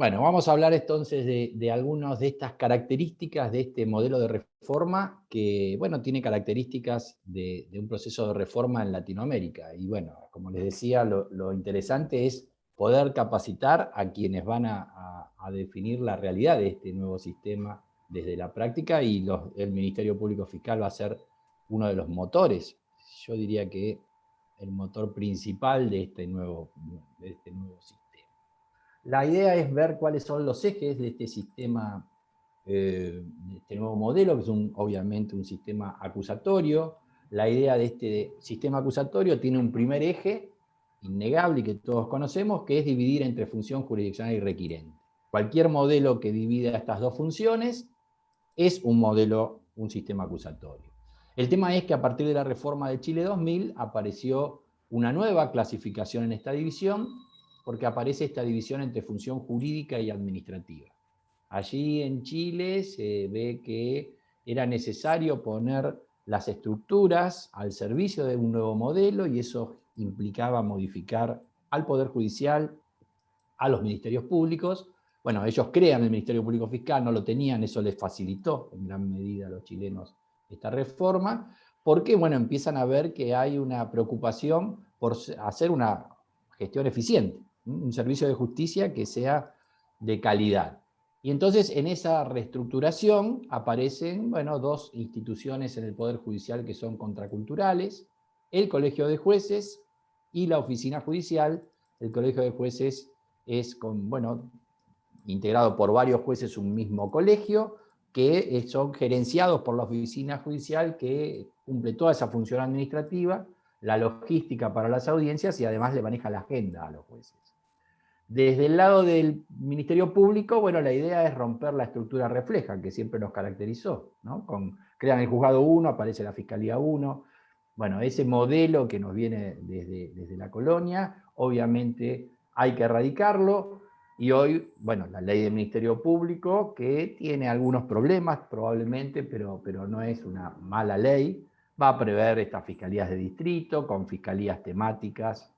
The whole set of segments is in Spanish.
Bueno, vamos a hablar entonces de algunas de estas características de este modelo de reforma que, bueno, tiene características de un proceso de reforma en Latinoamérica. Y bueno, como les decía, lo interesante es poder capacitar a quienes van a definir la realidad de este nuevo sistema desde la práctica, y el Ministerio Público Fiscal va a ser uno de los motores, yo diría que el motor principal de este nuevo sistema. La idea es ver cuáles son los ejes de este sistema, de este nuevo modelo, que es obviamente un sistema acusatorio. La idea de este sistema acusatorio tiene un primer eje, innegable y que todos conocemos, que es dividir entre función jurisdiccional y requirente. Cualquier modelo que divida estas dos funciones es un sistema acusatorio. El tema es que a partir de la reforma de Chile 2000 apareció una nueva clasificación en esta división, porque aparece esta división entre función jurídica y administrativa. Allí en Chile se ve que era necesario poner las estructuras al servicio de un nuevo modelo, y eso implicaba modificar al Poder Judicial, a los ministerios públicos. Bueno, ellos crean el Ministerio Público Fiscal, no lo tenían, eso les facilitó en gran medida a los chilenos esta reforma, porque, bueno, empiezan a ver que hay una preocupación por hacer una gestión eficiente, un servicio de justicia que sea de calidad. Y entonces en esa reestructuración aparecen, bueno, dos instituciones en el Poder Judicial que son contraculturales: el Colegio de Jueces y la Oficina Judicial. El Colegio de Jueces es integrado por varios jueces, un mismo colegio, que son gerenciados por la oficina judicial, que cumple toda esa función administrativa, la logística para las audiencias, y además le maneja la agenda a los jueces. Desde el lado del Ministerio Público, bueno, la idea es romper la estructura refleja que siempre nos caracterizó, ¿no? Crean el Juzgado 1, aparece la Fiscalía 1. Bueno, ese modelo que nos viene desde la colonia, obviamente hay que erradicarlo, y hoy, bueno, la ley del Ministerio Público, que tiene algunos problemas probablemente, pero no es una mala ley, va a prever estas fiscalías de distrito, con fiscalías temáticas,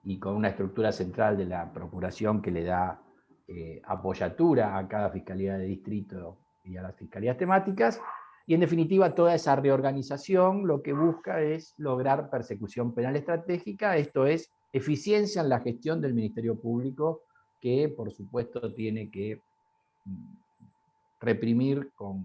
y con una estructura central de la procuración que le da apoyatura a cada fiscalía de distrito y a las fiscalías temáticas. Y en definitiva, toda esa reorganización lo que busca es lograr persecución penal estratégica, esto es, eficiencia en la gestión del Ministerio Público, que por supuesto tiene que reprimir con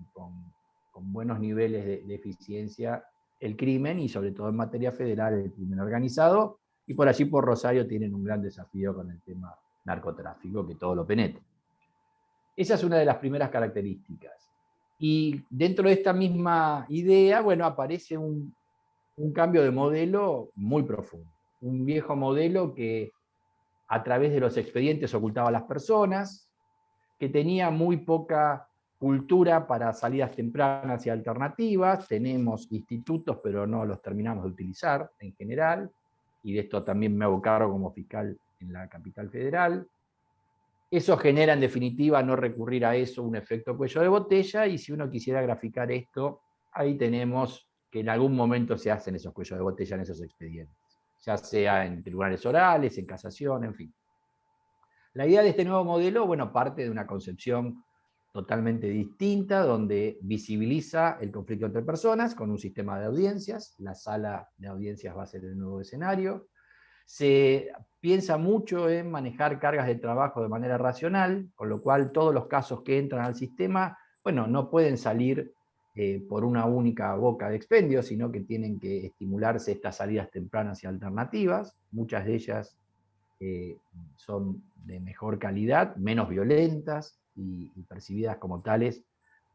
buenos niveles de eficiencia el crimen, y sobre todo en materia federal el crimen organizado, y por allí por Rosario tienen un gran desafío con el tema narcotráfico, que todo lo penetra. Esa es una de las primeras características. Y dentro de esta misma idea, bueno, aparece un cambio de modelo muy profundo. Un viejo modelo que a través de los expedientes ocultaba a las personas, que tenía muy poca cultura para salidas tempranas y alternativas. Tenemos institutos, pero no los terminamos de utilizar en general, y de esto también me hago cargo como fiscal en la capital federal. Eso genera, en definitiva, no recurrir a eso, un efecto cuello de botella, y si uno quisiera graficar esto, ahí tenemos que en algún momento se hacen esos cuellos de botella en esos expedientes, ya sea en tribunales orales, en casación, en fin. La idea de este nuevo modelo, bueno, parte de una concepción totalmente distinta, donde visibiliza el conflicto entre personas con un sistema de audiencias. La sala de audiencias va a ser el nuevo escenario. Se piensa mucho en manejar cargas de trabajo de manera racional, con lo cual todos los casos que entran al sistema, bueno, no pueden salir por una única boca de expendio, sino que tienen que estimularse estas salidas tempranas y alternativas. Muchas de ellas son de mejor calidad, menos violentas y percibidas como tales,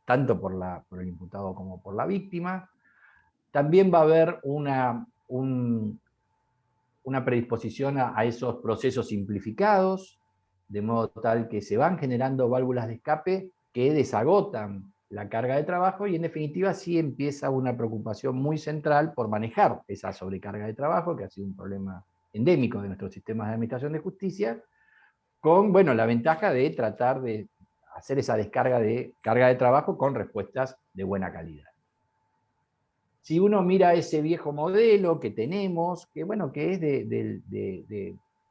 tanto por el imputado como por la víctima. También va a haber una predisposición a esos procesos simplificados, de modo tal que se van generando válvulas de escape que desagotan la carga de trabajo, y en definitiva sí empieza una preocupación muy central por manejar esa sobrecarga de trabajo, que ha sido un problema endémico de nuestros sistemas de administración de justicia, con, bueno, la ventaja de tratar de hacer esa descarga de carga de trabajo con respuestas de buena calidad. Si uno mira ese viejo modelo que tenemos, que bueno, que es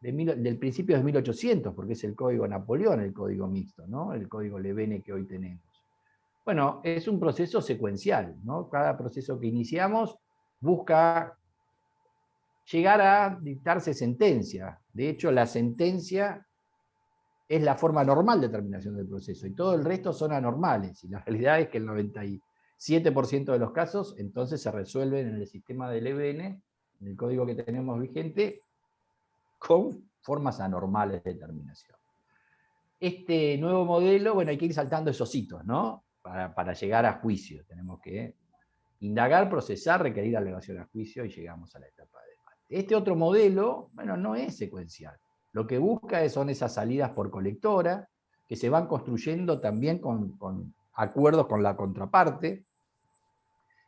del principio de 1800, porque es el código Napoleón, el código mixto, ¿no? El código Levene que hoy tenemos. Bueno, es un proceso secuencial, ¿no? Cada proceso que iniciamos busca llegar a dictarse sentencia. De hecho, la sentencia es la forma normal de terminación del proceso, y todo el resto son anormales. Y la realidad es que el 97% de los casos entonces se resuelven en el sistema del EBN, en el código que tenemos vigente, con formas anormales de terminación. Este nuevo modelo, bueno, hay que ir saltando esos hitos, ¿no? Para llegar a juicio. Tenemos que indagar, procesar, requerir alegación a juicio y llegamos a la etapa de debate. Este otro modelo, bueno, no es secuencial. Lo que busca son esas salidas por colectora, que se van construyendo también con acuerdos con la contraparte,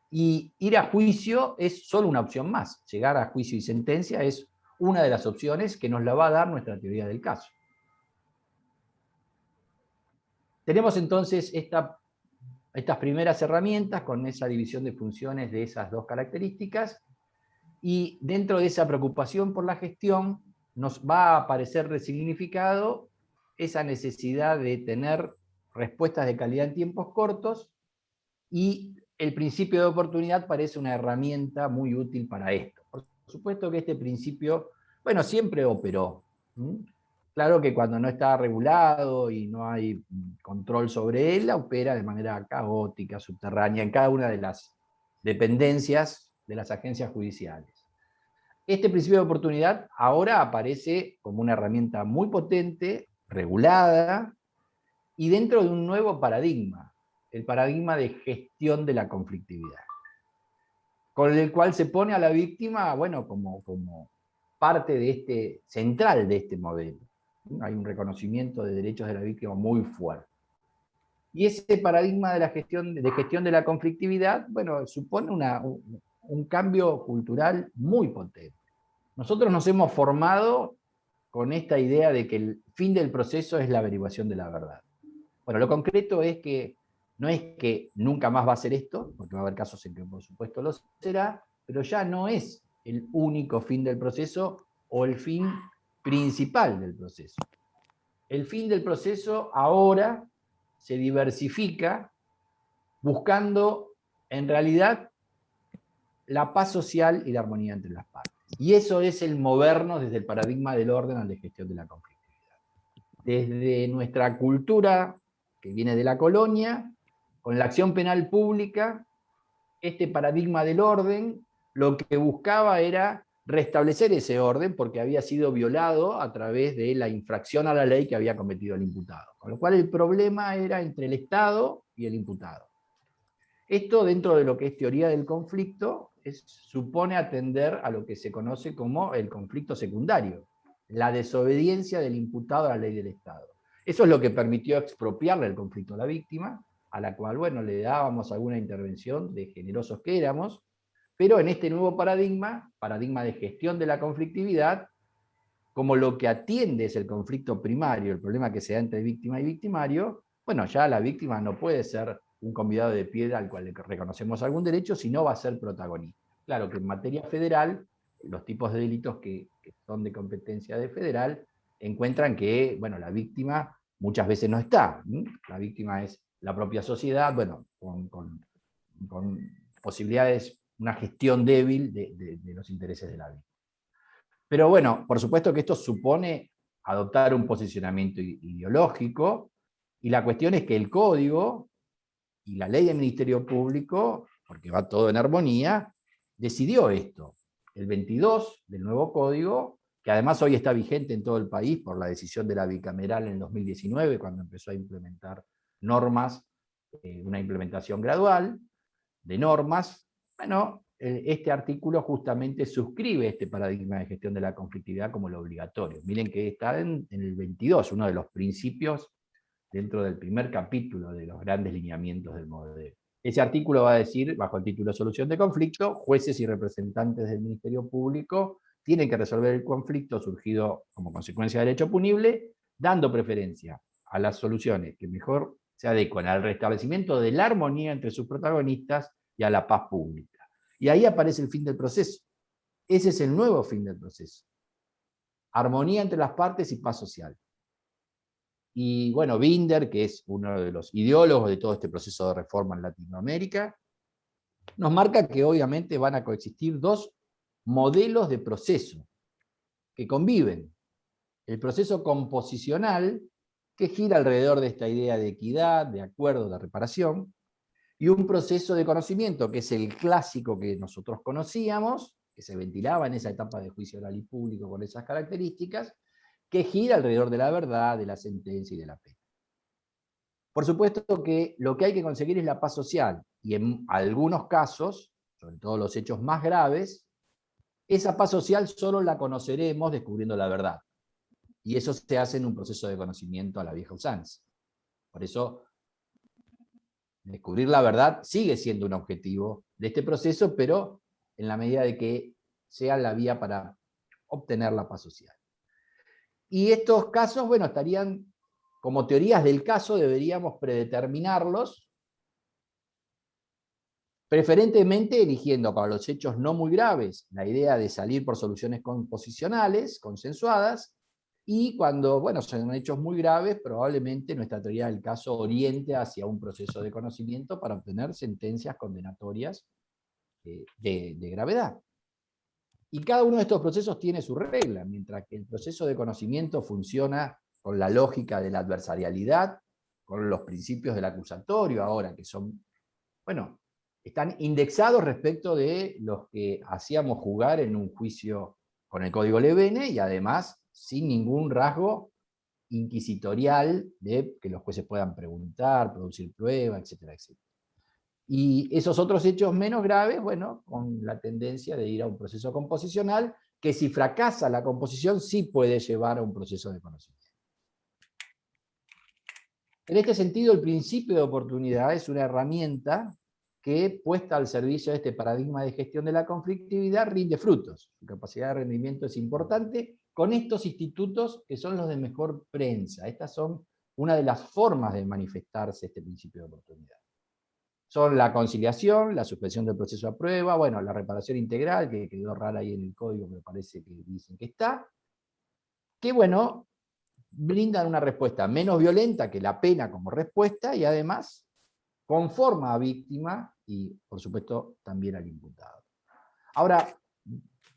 y ir a juicio es solo una opción más. Llegar a juicio y sentencia es una de las opciones que nos la va a dar nuestra teoría del caso. Tenemos entonces estas primeras herramientas con esa división de funciones de esas dos características, y dentro de esa preocupación por la gestión nos va a aparecer resignificado esa necesidad de tener respuestas de calidad en tiempos cortos, y el principio de oportunidad parece una herramienta muy útil para esto. Por supuesto que este principio, bueno, siempre operó. Claro que cuando no está regulado y no hay control sobre él, opera de manera caótica, subterránea, en cada una de las dependencias de las agencias judiciales. Este principio de oportunidad ahora aparece como una herramienta muy potente, regulada, y dentro de un nuevo paradigma, el paradigma de gestión de la conflictividad, con el cual se pone a la víctima, bueno, como parte central de este modelo. Hay un reconocimiento de derechos de la víctima muy fuerte. Y ese paradigma de la gestión de la conflictividad, bueno, supone un cambio cultural muy potente. Nosotros nos hemos formado con esta idea de que el fin del proceso es la averiguación de la verdad. Bueno, lo concreto es que no es que nunca más va a ser esto, porque va a haber casos en que por supuesto lo será, pero ya no es el único fin del proceso o el fin principal del proceso. El fin del proceso ahora se diversifica buscando en realidad la paz social y la armonía entre las partes. Y eso es el movernos desde el paradigma del orden a la gestión de la conflictividad. Desde nuestra cultura, que viene de la colonia, con la acción penal pública, este paradigma del orden lo que buscaba era restablecer ese orden porque había sido violado a través de la infracción a la ley que había cometido el imputado. Con lo cual el problema era entre el Estado y el imputado. Esto, dentro de lo que es teoría del conflicto, supone atender a lo que se conoce como el conflicto secundario, la desobediencia del imputado a la ley del Estado. Eso es lo que permitió expropiarle el conflicto a la víctima, a la cual, bueno, le dábamos alguna intervención de generosos que éramos, pero en este nuevo paradigma de gestión de la conflictividad, como lo que atiende es el conflicto primario, el problema que se da entre víctima y victimario, bueno, ya la víctima no puede ser un convidado de piedra al cual le reconocemos algún derecho, sino va a ser protagonista. Claro que en materia federal, los tipos de delitos que son de competencia de federal, encuentran que, bueno, la víctima muchas veces no está. La víctima es la propia sociedad, bueno, con posibilidades, una gestión débil de los intereses de la víctima. Pero bueno, por supuesto que esto supone adoptar un posicionamiento ideológico, y la cuestión es que el código y la ley del Ministerio Público, porque va todo en armonía, decidió esto. El 22 del nuevo código, que además hoy está vigente en todo el país por la decisión de la bicameral en el 2019, cuando empezó a implementar normas, una implementación gradual de normas, bueno, este artículo justamente suscribe este paradigma de gestión de la conflictividad como lo obligatorio. Miren que está en el 22, uno de los principios dentro del primer capítulo de los grandes lineamientos del modelo. Ese artículo va a decir, bajo el título Solución de conflicto, jueces y representantes del Ministerio Público tienen que resolver el conflicto surgido como consecuencia del hecho punible, dando preferencia a las soluciones que mejor se adecuan al restablecimiento de la armonía entre sus protagonistas y a la paz pública. Y ahí aparece el fin del proceso. Ese es el nuevo fin del proceso. armonía entre las partes y paz social. Y bueno, Binder, que es uno de los ideólogos de todo este proceso de reforma en Latinoamérica, nos marca que obviamente van a coexistir dos modelos de proceso que conviven. El proceso composicional, que gira alrededor de esta idea de equidad, de acuerdo, de reparación, y un proceso de conocimiento, que es el clásico que nosotros conocíamos, que se ventilaba en esa etapa de juicio oral y público con esas características, que gira alrededor de la verdad, de la sentencia y de la pena. Por supuesto que lo que hay que conseguir es la paz social, y en algunos casos, sobre todo los hechos más graves, esa paz social solo la conoceremos descubriendo la verdad. Y eso se hace en un proceso de conocimiento a la vieja usanza. Por eso, descubrir la verdad sigue siendo un objetivo de este proceso, pero en la medida de que sea la vía para obtener la paz social. Y estos casos, bueno, estarían como teorías del caso, deberíamos predeterminarlos, preferentemente eligiendo para los hechos no muy graves la idea de salir por soluciones composicionales, consensuadas, y cuando, bueno, son hechos muy graves, probablemente nuestra teoría del caso oriente hacia un proceso de conocimiento para obtener sentencias condenatorias de gravedad. Y cada uno de estos procesos tiene su regla, mientras que el proceso de conocimiento funciona con la lógica de la adversarialidad, con los principios del acusatorio ahora, que son, bueno, están indexados respecto de los que hacíamos jugar en un juicio con el Código Levene, y además sin ningún rasgo inquisitorial de que los jueces puedan preguntar, producir pruebas, etcétera, etcétera. Y esos otros hechos menos graves, bueno, con la tendencia de ir a un proceso composicional, que si fracasa la composición sí puede llevar a un proceso de conocimiento. En este sentido, el principio de oportunidad es una herramienta que, puesta al servicio de este paradigma de gestión de la conflictividad, rinde frutos. Su capacidad de rendimiento es importante con estos institutos que son los de mejor prensa. Estas son una de las formas de manifestarse este principio de oportunidad. Son la conciliación, la suspensión del proceso a prueba, bueno, la reparación integral, que quedó rara ahí en el código, me parece que dicen que está, que bueno, brindan una respuesta menos violenta que la pena como respuesta, y además conforma a víctima y, por supuesto, también al imputado. Ahora,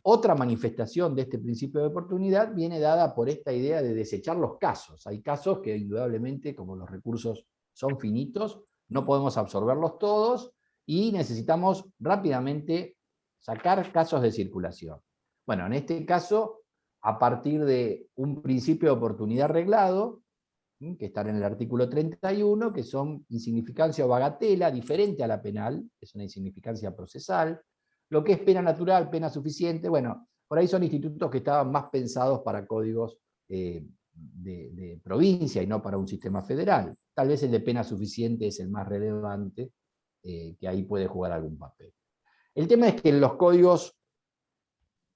otra manifestación de este principio de oportunidad viene dada por esta idea de desechar los casos. Hay casos que indudablemente, como los recursos son finitos, no podemos absorberlos todos y necesitamos rápidamente sacar casos de circulación. Bueno, en este caso, a partir de un principio de oportunidad reglado, que están en el artículo 31, que son insignificancia o bagatela, diferente a la penal, es una insignificancia procesal. Lo que es pena natural, pena suficiente, bueno, por ahí son institutos que estaban más pensados para códigos de provincia y no para un sistema federal. Tal vez el de pena suficiente es el más relevante, que ahí puede jugar algún papel. El tema es que en los códigos,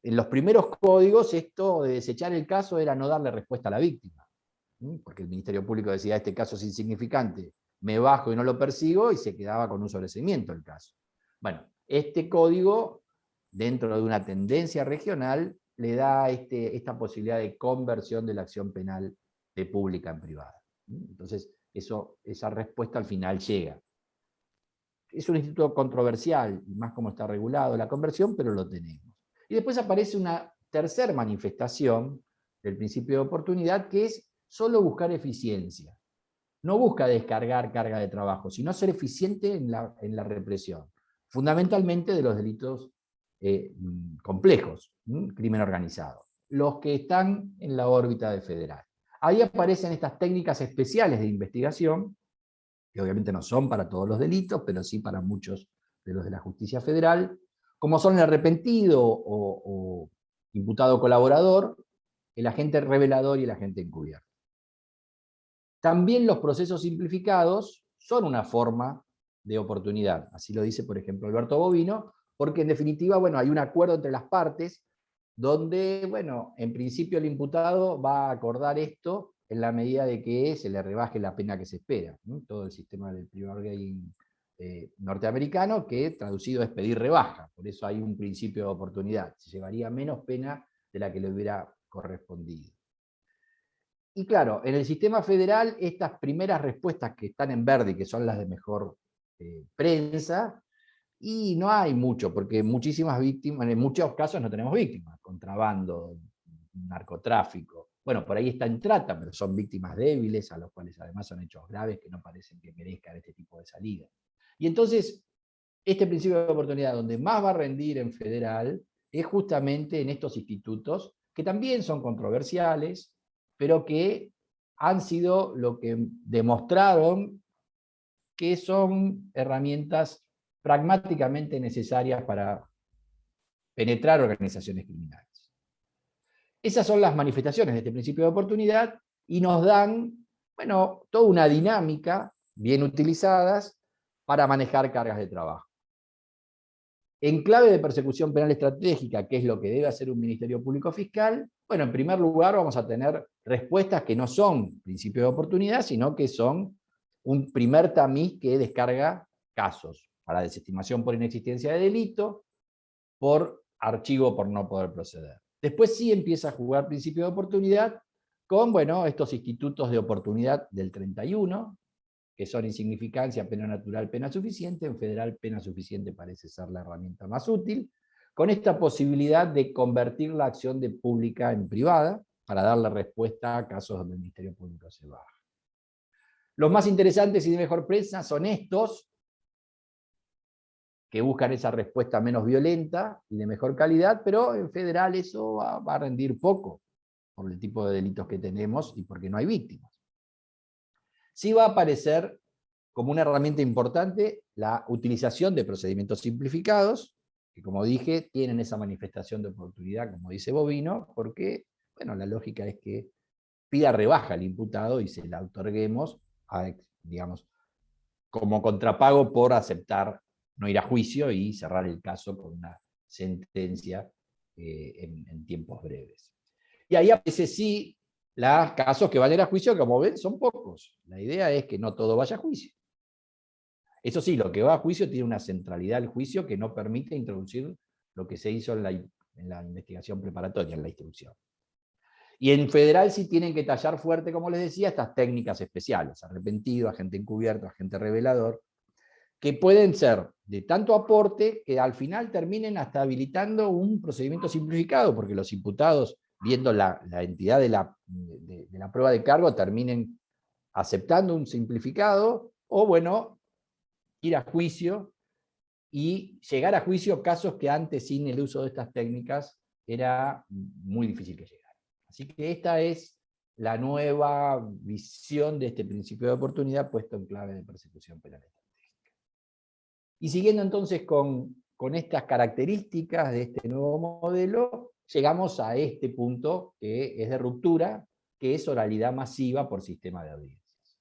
en los primeros códigos, esto de desechar el caso era no darle respuesta a la víctima, porque el Ministerio Público decía, este caso es insignificante, me bajo y no lo persigo, y se quedaba con un sobreseimiento el caso. Bueno, este código, dentro de una tendencia regional, le da esta posibilidad de conversión de la acción penal de pública en privada. Entonces, esa respuesta al final llega. Es un instituto controversial, y más como está regulado la conversión, pero lo tenemos. Y después aparece una tercera manifestación del principio de oportunidad, que es solo buscar eficiencia. No busca descargar carga de trabajo, sino ser eficiente en la represión, fundamentalmente de los delitos complejos, crimen organizado, los que están en la órbita de federal. Ahí aparecen estas técnicas especiales de investigación, que obviamente no son para todos los delitos, pero sí para muchos de los de la justicia federal, como son el arrepentido o imputado colaborador, el agente revelador y el agente encubierto. También los procesos simplificados son una forma de oportunidad, así lo dice, por ejemplo, Alberto Bovino, porque en definitiva, bueno, hay un acuerdo entre las partes, donde, bueno, en principio el imputado va a acordar esto en la medida de que se le rebaje la pena que se espera, ¿no? Todo el sistema del plea bargaining norteamericano, que traducido es pedir rebaja, por eso hay un principio de oportunidad, se llevaría menos pena de la que le hubiera correspondido. Y claro, en el sistema federal, estas primeras respuestas que están en verde, que son las de mejor prensa, y no hay mucho, porque muchísimas víctimas, en muchos casos no tenemos víctimas, contrabando, narcotráfico. Bueno, por ahí está en trata, pero son víctimas débiles, a los cuales además son hechos graves que no parecen que merezcan este tipo de salida. Y entonces, este principio de oportunidad, donde más va a rendir en federal, es justamente en estos institutos, que también son controversiales, pero que han sido lo que demostraron que son herramientas pragmáticamente necesarias para penetrar organizaciones criminales. Esas son las manifestaciones de este principio de oportunidad y nos dan, bueno, toda una dinámica bien utilizadas para manejar cargas de trabajo. En clave de persecución penal estratégica, que es lo que debe hacer un Ministerio Público Fiscal, bueno, en primer lugar vamos a tener respuestas que no son principio de oportunidad, sino que son un primer tamiz que descarga casos para desestimación por inexistencia de delito, por archivo por no poder proceder. Después sí empieza a jugar principio de oportunidad con, bueno, estos institutos de oportunidad del 31, que son insignificancia, pena natural, pena suficiente. En federal, pena suficiente parece ser la herramienta más útil, con esta posibilidad de convertir la acción de pública en privada, para darle respuesta a casos donde el Ministerio Público se baja. Los más interesantes y de mejor prensa son estos, que buscan esa respuesta menos violenta y de mejor calidad, pero en federal eso va a rendir poco, por el tipo de delitos que tenemos y porque no hay víctimas. Sí va a aparecer como una herramienta importante la utilización de procedimientos simplificados, que como dije, tienen esa manifestación de oportunidad, como dice Bovino, porque, bueno, la lógica es que pida rebaja al imputado y se la otorguemos, digamos, como contrapago por aceptar no ir a juicio y cerrar el caso con una sentencia en tiempos breves. Y ahí aparece sí los casos que van a ir a juicio, como ven, son pocos. La idea es que no todo vaya a juicio. Eso sí, lo que va a juicio tiene una centralidad del juicio que no permite introducir lo que se hizo en la investigación preparatoria, en la instrucción. Y en federal sí tienen que tallar fuerte, como les decía, estas técnicas especiales, arrepentido, agente encubierto, agente revelador, que pueden ser de tanto aporte que al final terminen hasta habilitando un procedimiento simplificado, porque los imputados, viendo la entidad de la prueba de cargo, terminen aceptando un simplificado, o bueno, ir a juicio y llegar a juicio casos que antes, sin el uso de estas técnicas, era muy difícil que llegaran. Así que esta es la nueva visión de este principio de oportunidad puesto en clave de persecución penal estratégica. Y siguiendo entonces con estas características de este nuevo modelo, llegamos a este punto que es de ruptura, que es oralidad masiva por sistema de audiencias.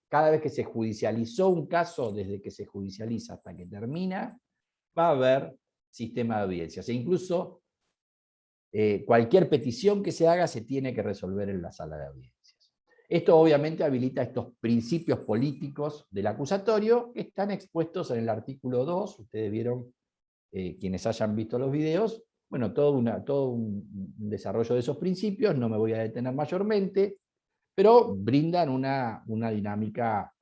Cada vez que se judicializó un caso, desde que se judicializa hasta que termina, va a haber sistema de audiencias. E incluso cualquier petición que se haga se tiene que resolver en la sala de audiencias. Esto obviamente habilita estos principios políticos del acusatorio que están expuestos en el artículo 2. Ustedes vieron, quienes hayan visto los videos, bueno, todo un desarrollo de esos principios, no me voy a detener mayormente, pero brindan una dinámica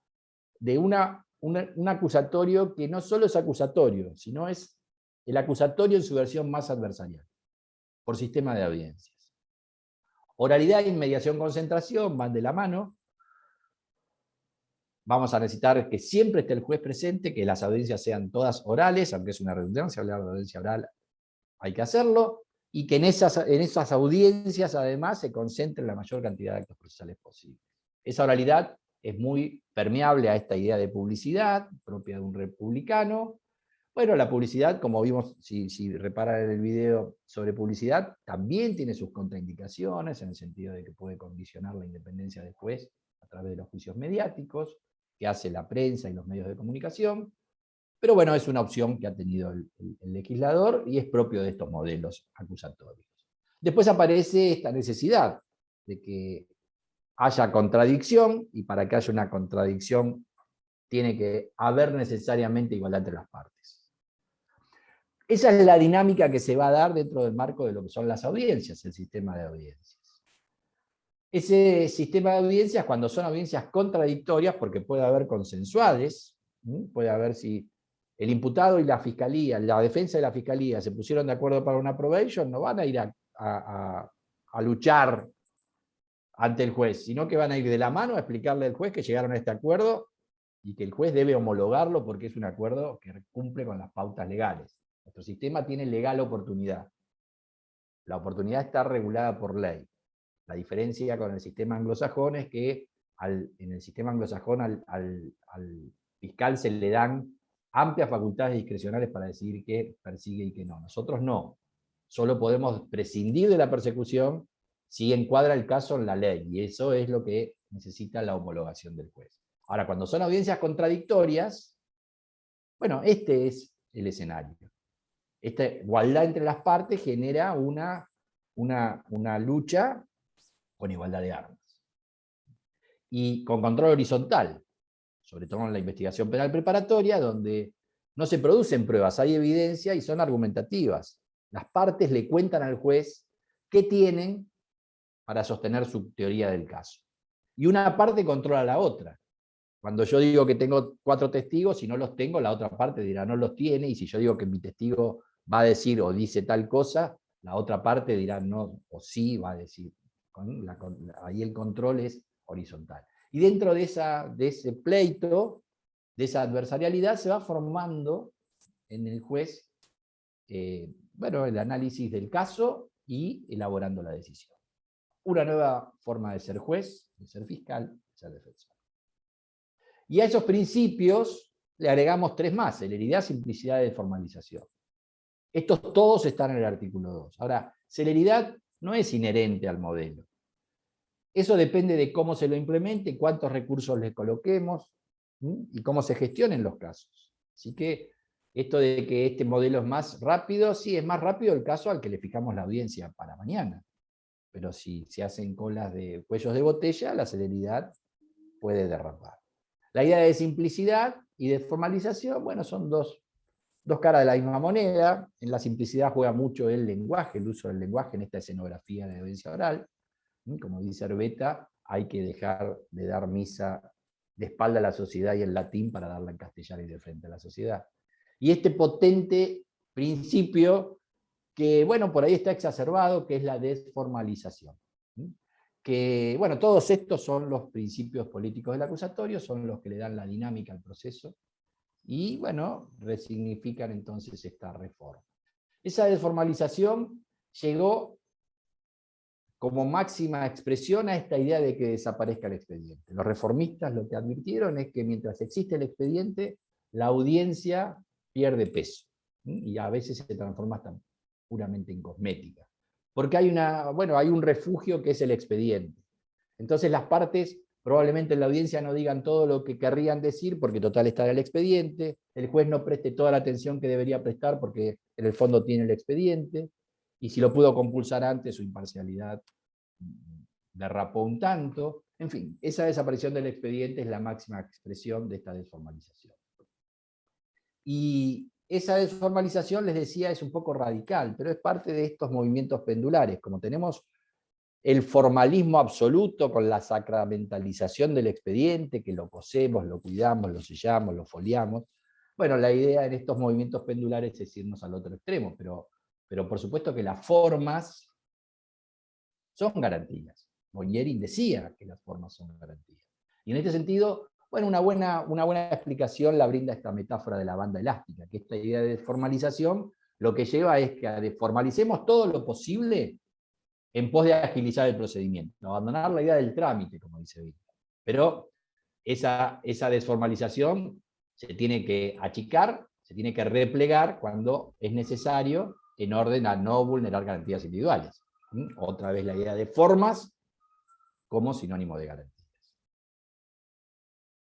de un acusatorio que no solo es acusatorio, sino es el acusatorio en su versión más adversarial, por sistema de audiencias. Oralidad e inmediación-concentración van de la mano. Vamos a necesitar que siempre esté el juez presente, que las audiencias sean todas orales, aunque es una redundancia hablar de audiencia oral, hay que hacerlo, y que en esas audiencias además se concentre la mayor cantidad de actos procesales posibles. Esa oralidad es muy permeable a esta idea de publicidad, propia de un republicano. Bueno, la publicidad, como vimos, si reparan en el video sobre publicidad, también tiene sus contraindicaciones, en el sentido de que puede condicionar la independencia del juez a través de los juicios mediáticos, que hace la prensa y los medios de comunicación. Pero bueno, es una opción que ha tenido el legislador y es propio de estos modelos acusatorios. Después aparece esta necesidad de que haya contradicción, y para que haya una contradicción tiene que haber necesariamente igualdad entre las partes. Esa es la dinámica que se va a dar dentro del marco de lo que son las audiencias, el sistema de audiencias. Ese sistema de audiencias, cuando son audiencias contradictorias, porque puede haber consensuales, puede haber si el imputado y la fiscalía, la defensa y la fiscalía se pusieron de acuerdo para una probation, no van a ir a luchar ante el juez, sino que van a ir de la mano a explicarle al juez que llegaron a este acuerdo y que el juez debe homologarlo porque es un acuerdo que cumple con las pautas legales. Nuestro sistema tiene legal oportunidad. La oportunidad está regulada por ley. La diferencia con el sistema anglosajón es que en el sistema anglosajón al fiscal se le dan amplias facultades discrecionales para decidir qué persigue y qué no. Nosotros no. Solo podemos prescindir de la persecución si encuadra el caso en la ley, y eso es lo que necesita la homologación del juez. Ahora, cuando son audiencias contradictorias, bueno, este es el escenario. Esta igualdad entre las partes genera una lucha con igualdad de armas. Y con control horizontal, sobre todo en la investigación penal preparatoria, donde no se producen pruebas, hay evidencia y son argumentativas. Las partes le cuentan al juez qué tienen para sostener su teoría del caso. Y una parte controla a la otra. Cuando yo digo que tengo 4 testigos, si no los tengo, la otra parte dirá no los tiene, y si yo digo que mi testigo va a decir o dice tal cosa, la otra parte dirá no o sí va a decir. Ahí el control es horizontal. Y dentro de ese pleito, de esa adversarialidad, se va formando en el juez el análisis del caso y elaborando la decisión. Una nueva forma de ser juez, de ser fiscal, de ser defensor. Y a esos principios le agregamos 3 más: celeridad, simplicidad y formalización. Estos todos están en el artículo 2. Ahora, celeridad no es inherente al modelo. Eso depende de cómo se lo implemente, cuántos recursos le coloquemos y cómo se gestionen los casos. Así que esto de que este modelo es más rápido, sí, es más rápido el caso al que le fijamos la audiencia para mañana. Pero si se hacen colas de cuellos de botella, la celeridad puede derrapar. La idea de simplicidad y de formalización, bueno, son dos caras de la misma moneda. En la simplicidad juega mucho el lenguaje, el uso del lenguaje en esta escenografía de audiencia oral. Como dice Arbeta, hay que dejar de dar misa de espalda a la sociedad y en latín para darla en castellano y de frente a la sociedad. Y este potente principio que, bueno, por ahí está exacerbado, que es la desformalización. Que, bueno, todos estos son los principios políticos del acusatorio, son los que le dan la dinámica al proceso, y, bueno, resignifican entonces esta reforma. Esa desformalización llegó como máxima expresión a esta idea de que desaparezca el expediente. Los reformistas lo que advirtieron es que mientras existe el expediente, la audiencia pierde peso, y a veces se transforma hasta puramente en cosmética. Porque hay un refugio que es el expediente. Entonces las partes probablemente en la audiencia no digan todo lo que querrían decir, porque total está en el expediente, el juez no preste toda la atención que debería prestar porque en el fondo tiene el expediente, y si lo pudo compulsar antes, su imparcialidad derrapó un tanto. En fin, esa desaparición del expediente es la máxima expresión de esta desformalización. Y esa desformalización, les decía, es un poco radical, pero es parte de estos movimientos pendulares. Como tenemos el formalismo absoluto con la sacramentalización del expediente, que lo cosemos, lo cuidamos, lo sellamos, lo foliamos, bueno, la idea en estos movimientos pendulares es irnos al otro extremo, pero por supuesto que las formas son garantías. Boyerin decía que las formas son garantías. Y en este sentido, bueno, una buena explicación la brinda esta metáfora de la banda elástica, que esta idea de formalización lo que lleva es que desformalicemos todo lo posible en pos de agilizar el procedimiento, abandonar la idea del trámite, como dice Víctor. Pero esa desformalización se tiene que achicar, se tiene que replegar cuando es necesario, en orden a no vulnerar garantías individuales. Otra vez la idea de formas como sinónimo de garantías.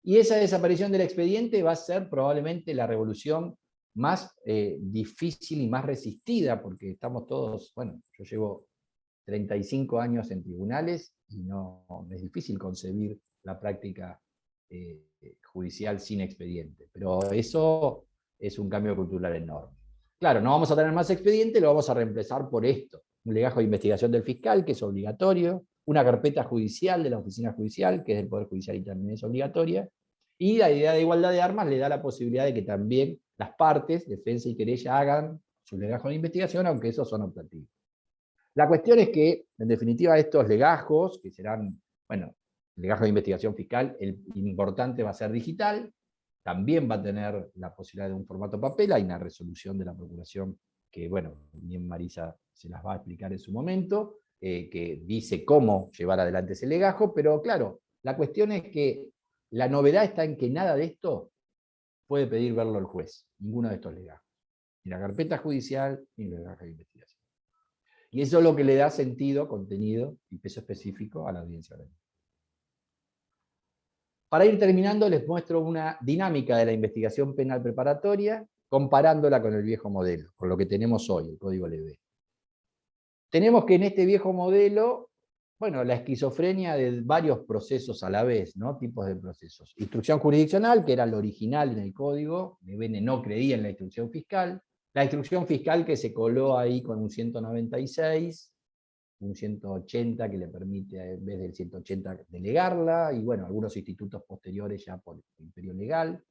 Y esa desaparición del expediente va a ser probablemente la revolución más difícil y más resistida, porque estamos todos, bueno, yo llevo 35 años en tribunales y no es difícil concebir la práctica judicial sin expediente, pero eso es un cambio cultural enorme. Claro, no vamos a tener más expediente, lo vamos a reemplazar por esto. Un legajo de investigación del fiscal, que es obligatorio, una carpeta judicial de la oficina judicial, que es del Poder Judicial y también es obligatoria, y la idea de igualdad de armas le da la posibilidad de que también las partes, defensa y querella, hagan sus legajos de investigación, aunque esos son optativos. La cuestión es que, en definitiva, estos legajos, que serán, bueno, el legajo de investigación fiscal, el importante va a ser digital, también va a tener la posibilidad de un formato papel, hay una resolución de la Procuración que, bueno, bien Marisa se las va a explicar en su momento, que dice cómo llevar adelante ese legajo, pero claro, la cuestión es que la novedad está en que nada de esto puede pedir verlo el juez, ninguno de estos legajos, ni la carpeta judicial, ni el legajo de investigación. Y eso es lo que le da sentido, contenido y peso específico a la audiencia oral. Para ir terminando, les muestro una dinámica de la investigación penal preparatoria, comparándola con el viejo modelo, con lo que tenemos hoy, el Código LB. Tenemos que en este viejo modelo, bueno, la esquizofrenia de varios procesos a la vez, ¿no? Tipos de procesos. Instrucción jurisdiccional, que era lo original en el Código, Lebene no creía en la instrucción fiscal. La instrucción fiscal que se coló ahí con un 196, un 180 que le permite, en vez del 180, delegarla, y bueno, algunos institutos posteriores ya por el imperio legal,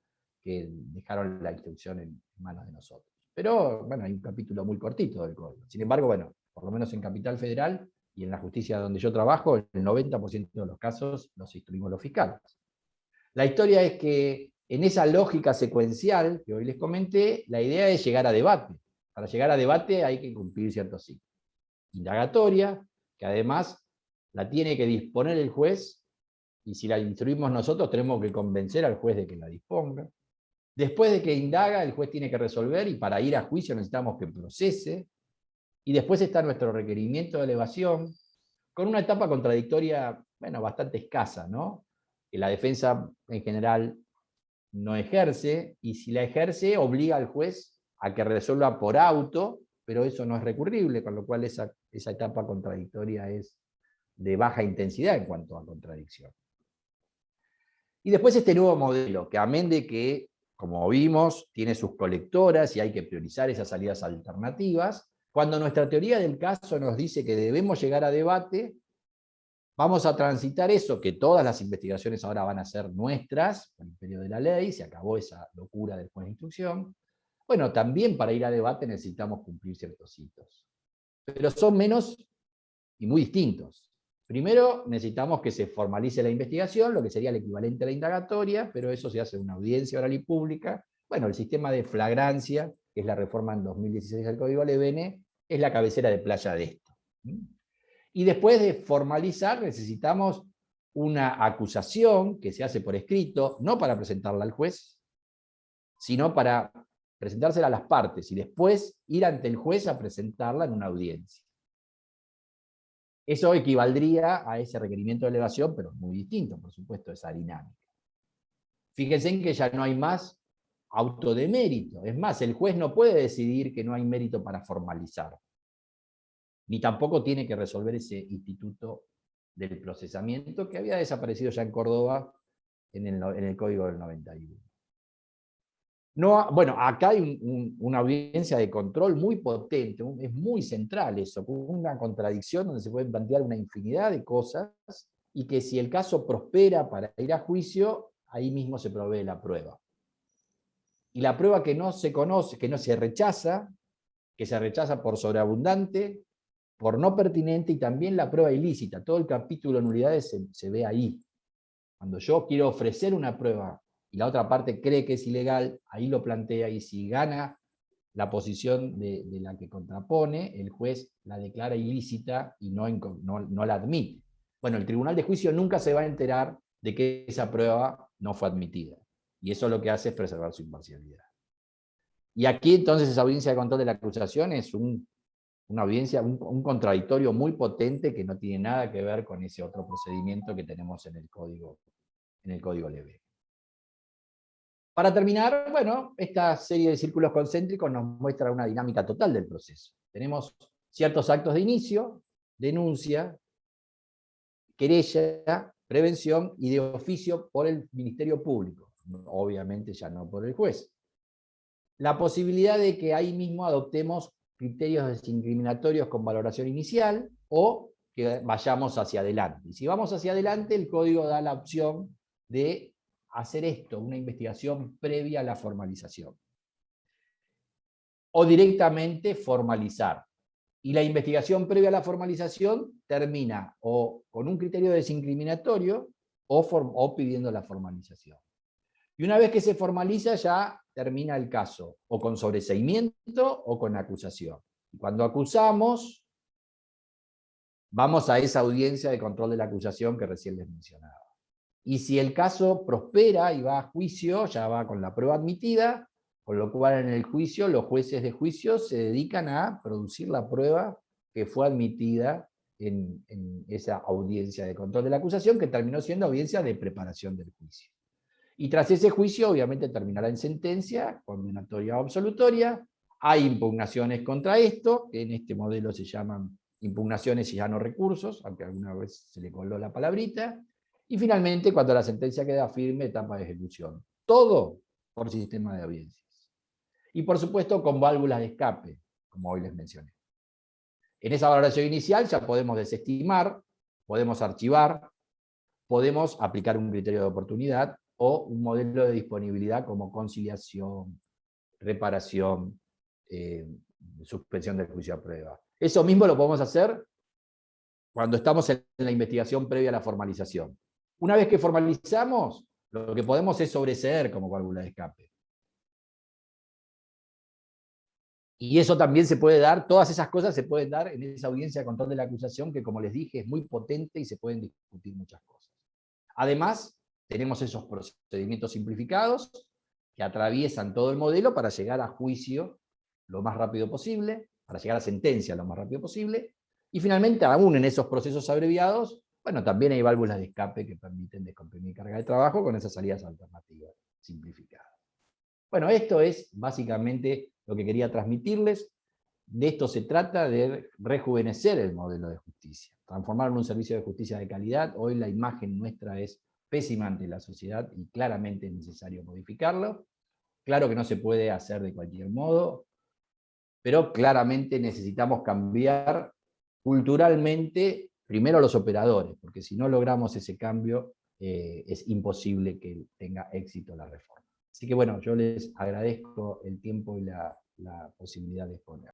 que dejaron la instrucción en manos de nosotros. Pero, bueno, hay un capítulo muy cortito del Código. Sin embargo, bueno, por lo menos en Capital Federal y en la justicia donde yo trabajo, el 90% de los casos los instruimos los fiscales. La historia es que en esa lógica secuencial que hoy les comenté, la idea es llegar a debate. Para llegar a debate hay que cumplir ciertos ciclos. Indagatoria, que además la tiene que disponer el juez, y si la instruimos nosotros tenemos que convencer al juez de que la disponga. Después de que indaga, el juez tiene que resolver, y para ir a juicio necesitamos que procese. Y después está nuestro requerimiento de elevación, con una etapa contradictoria, bueno, bastante escasa, ¿no? Que la defensa en general no ejerce, y si la ejerce, obliga al juez a que resuelva por auto, pero eso no es recurrible, con lo cual esa etapa contradictoria es de baja intensidad en cuanto a contradicción. Y después este nuevo modelo, que amén de que, como vimos, tiene sus colectoras y hay que priorizar esas salidas alternativas, cuando nuestra teoría del caso nos dice que debemos llegar a debate, vamos a transitar eso, que todas las investigaciones ahora van a ser nuestras, por el imperio de la ley, se acabó esa locura del juez de instrucción. Bueno, también para ir a debate necesitamos cumplir ciertos hitos, pero son menos y muy distintos. Primero, necesitamos que se formalice la investigación, lo que sería el equivalente a la indagatoria, pero eso se hace en una audiencia oral y pública. Bueno, el sistema de flagrancia, que es la reforma en 2016 del Código Lebene, es la cabecera de playa de esto. Y después de formalizar, necesitamos una acusación que se hace por escrito, no para presentarla al juez, sino para presentársela a las partes y después ir ante el juez a presentarla en una audiencia. Eso equivaldría a ese requerimiento de elevación, pero es muy distinto, por supuesto, esa dinámica. Fíjense en que ya no hay más auto de mérito. Es más, el juez no puede decidir que no hay mérito para formalizar, ni tampoco tiene que resolver ese instituto del procesamiento que había desaparecido ya en Córdoba en el Código del 91. No, bueno, acá hay una audiencia de control muy potente, es muy central eso, una contradicción donde se pueden plantear una infinidad de cosas, y que si el caso prospera para ir a juicio, ahí mismo se provee la prueba. Y la prueba que no se conoce, que se rechaza por sobreabundante, por no pertinente, y también la prueba ilícita. Todo el capítulo de nulidades se ve ahí. Cuando yo quiero ofrecer una prueba y la otra parte cree que es ilegal, ahí lo plantea, y si gana la posición de la que contrapone, el juez la declara ilícita y no la admite. Bueno, el tribunal de juicio nunca se va a enterar de que esa prueba no fue admitida, y eso lo que hace es preservar su imparcialidad. Y aquí entonces esa audiencia de control de la acusación es una audiencia, un contradictorio muy potente que no tiene nada que ver con ese otro procedimiento que tenemos en el Código LB. Para terminar, bueno, esta serie de círculos concéntricos nos muestra una dinámica total del proceso. Tenemos ciertos actos de inicio, denuncia, querella, prevención y de oficio por el Ministerio Público, obviamente ya no por el juez. la posibilidad de que ahí mismo adoptemos criterios discriminatorios con valoración inicial o que vayamos hacia adelante. Y si vamos hacia adelante, el código da la opción de hacer esto, una investigación previa a la formalización. O directamente formalizar. Y la investigación previa a la formalización termina o con un criterio desincriminatorio o pidiendo la formalización. Y una vez que se formaliza ya termina el caso, o con sobreseimiento o con acusación. Y cuando acusamos, vamos a esa audiencia de control de la acusación que recién les mencionaba. Y si el caso prospera y va a juicio, ya va con la prueba admitida, con lo cual en el juicio los jueces de juicio se dedican a producir la prueba que fue admitida en esa audiencia de control de la acusación, que terminó siendo audiencia de preparación del juicio. Y tras ese juicio, obviamente, terminará en sentencia, condenatoria o absolutoria. Hay impugnaciones contra esto, que en este modelo se llaman impugnaciones y ya no recursos, aunque alguna vez se le coló la palabrita. Y finalmente, cuando la sentencia queda firme, etapa de ejecución. Todo por sistema de audiencias. Y por supuesto, con válvulas de escape, como hoy les mencioné. En esa valoración inicial ya podemos desestimar, podemos archivar, podemos aplicar un criterio de oportunidad o un modelo de disponibilidad como conciliación, reparación, suspensión del juicio a prueba. Eso mismo lo podemos hacer cuando estamos en la investigación previa a la formalización. Una vez que formalizamos, lo que podemos es sobreseer como válvula de escape. Y eso también se puede dar, todas esas cosas se pueden dar en esa audiencia de control de la acusación que, como les dije, es muy potente y se pueden discutir muchas cosas. Además, tenemos esos procedimientos simplificados que atraviesan todo el modelo para llegar a juicio lo más rápido posible, para llegar a sentencia lo más rápido posible, y finalmente, aún en esos procesos abreviados, bueno, también hay válvulas de escape que permiten descomprimir carga de trabajo con esas salidas alternativas simplificadas. Bueno, esto es básicamente lo que quería transmitirles. De esto se trata, de rejuvenecer el modelo de justicia, transformarlo en un servicio de justicia de calidad. Hoy la imagen nuestra es pésima ante la sociedad y claramente es necesario modificarlo. Claro que no se puede hacer de cualquier modo, pero claramente necesitamos cambiar culturalmente primero a los operadores, porque si no logramos ese cambio, es imposible que tenga éxito la reforma. Así que bueno, yo les agradezco el tiempo y la posibilidad de exponer.